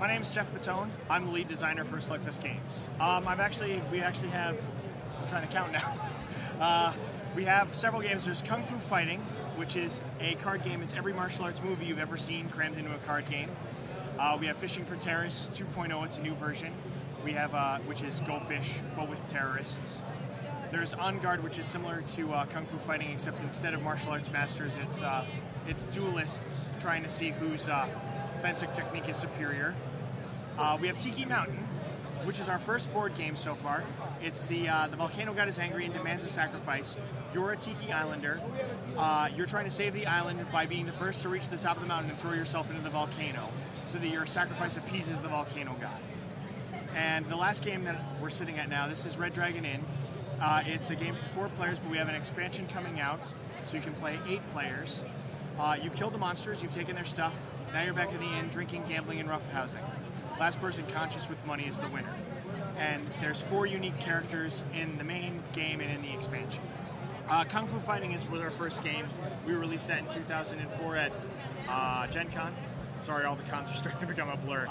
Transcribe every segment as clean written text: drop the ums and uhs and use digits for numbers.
My name's Geoff Bottone. I'm the lead designer for Slugfest games. We actually have, I'm trying to count now. We have several games. There's Kung Fu Fighting, which is a card game. It's every martial arts movie you've ever seen crammed into a card game. We have Fishing for Terrorists 2.0. It's a new version. We have, which is Go Fish, but with terrorists. There's On Guard, which is similar to Kung Fu Fighting, except instead of martial arts masters, it's duelists trying to see whose fencing technique is superior. We have Tiki Mountain, which is our first board game so far. It's the volcano god is angry and demands a sacrifice. You're a Tiki Islander. You're trying to save the island by being the first to reach the top of the mountain and throw yourself into the volcano, so that your sacrifice appeases the volcano god. And the last game that we're sitting at now, this is Red Dragon Inn. It's a game for 4 players, but we have an expansion coming out, so you can play 8 players. You've killed the monsters, you've taken their stuff, now you're back in the inn drinking, gambling, and roughhousing. Last person conscious with money is the winner. And there's 4 unique characters in the main game and in the expansion. Kung Fu Fighting was our first game. We released that in 2004 at Gen Con. Sorry, all the cons are starting to become a blur.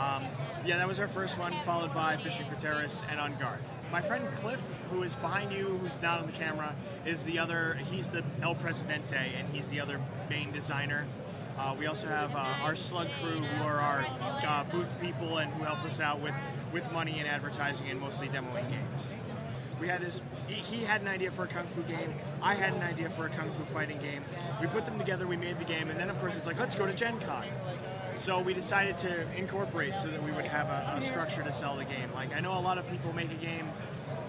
Yeah, that was our first one, followed by Fishing for Terrorists and On Guard. My friend Cliff, who is behind you, who's not on the camera, is he's the El Presidente, and he's the other main designer. We also have our Slug crew, who are our booth people and who help us out with money and advertising and mostly demoing games. We had he had an idea for a Kung Fu game, I had an idea for a Kung Fu Fighting game. We put them together, we made the game, and then of course it's like, let's go to Gen Con. So we decided to incorporate so that we would have a structure to sell the game. Like, I know a lot of people make a game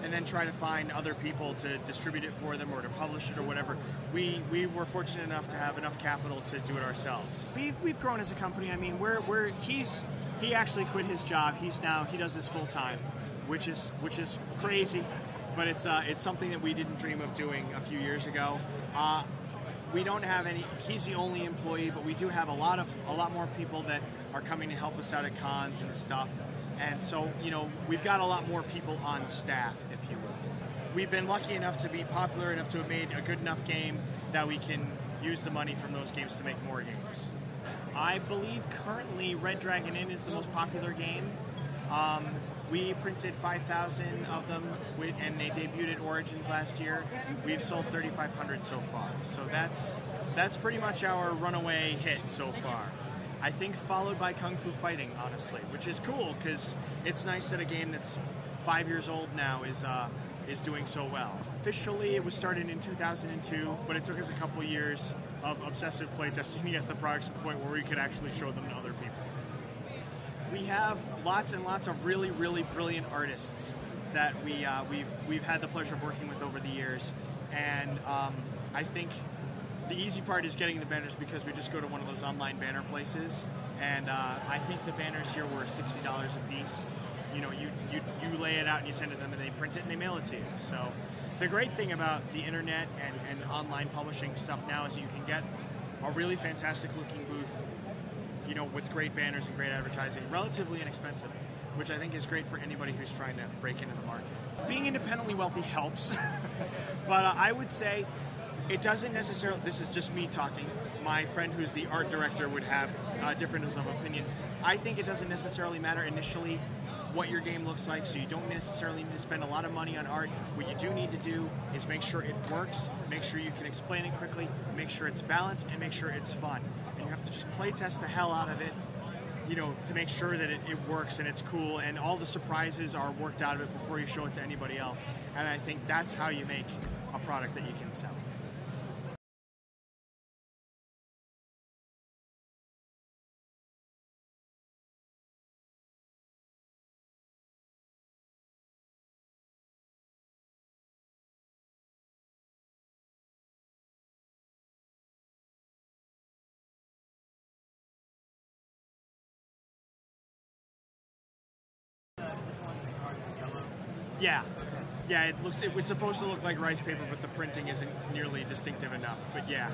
and then try to find other people to distribute it for them or to publish it or whatever. We were fortunate enough to have enough capital to do it ourselves. We've grown as a company. I mean, he actually quit his job. He does this full time, which is crazy, but it's something that we didn't dream of doing a few years ago. We don't have any. He's the only employee, but we do have a lot more people that are coming to help us out at cons and stuff. And so, we've got a lot more people on staff, if you will. We've been lucky enough to be popular enough to have made a good enough game that we can use the money from those games to make more games. I believe currently Red Dragon Inn is the most popular game. We printed 5,000 of them, and they debuted at Origins last year. We've sold 3,500 so far, so that's pretty much our runaway hit so far. I think followed by Kung Fu Fighting, honestly, which is cool because it's nice that a game that's 5 years old now is doing so well. Officially, it was started in 2002, but it took us a couple years of obsessive playtesting to get the products to the point where we could actually show them to other people. We have lots and lots of really, really brilliant artists that we've had the pleasure of working with over the years, and I think the easy part is getting the banners because we just go to one of those online banner places, and I think the banners here were $60 a piece. You lay it out and you send it to them and they print it and they mail it to you. So the great thing about the internet and online publishing stuff now is that you can get a really fantastic looking booth, with great banners and great advertising, relatively inexpensive, which I think is great for anybody who's trying to break into the market. Being independently wealthy helps, but I would say it doesn't necessarily, this is just me talking, my friend who's the art director would have a difference of opinion. I think it doesn't necessarily matter initially what your game looks like, so you don't necessarily need to spend a lot of money on art. What you do need to do is make sure it works, make sure you can explain it quickly, make sure it's balanced, and make sure it's fun. And you have to just play test the hell out of it, to make sure that it works and it's cool and all the surprises are worked out of it before you show it to anybody else. And I think that's how you make a product that you can sell. Yeah. Yeah, it's supposed to look like rice paper, but the printing isn't nearly distinctive enough. But yeah.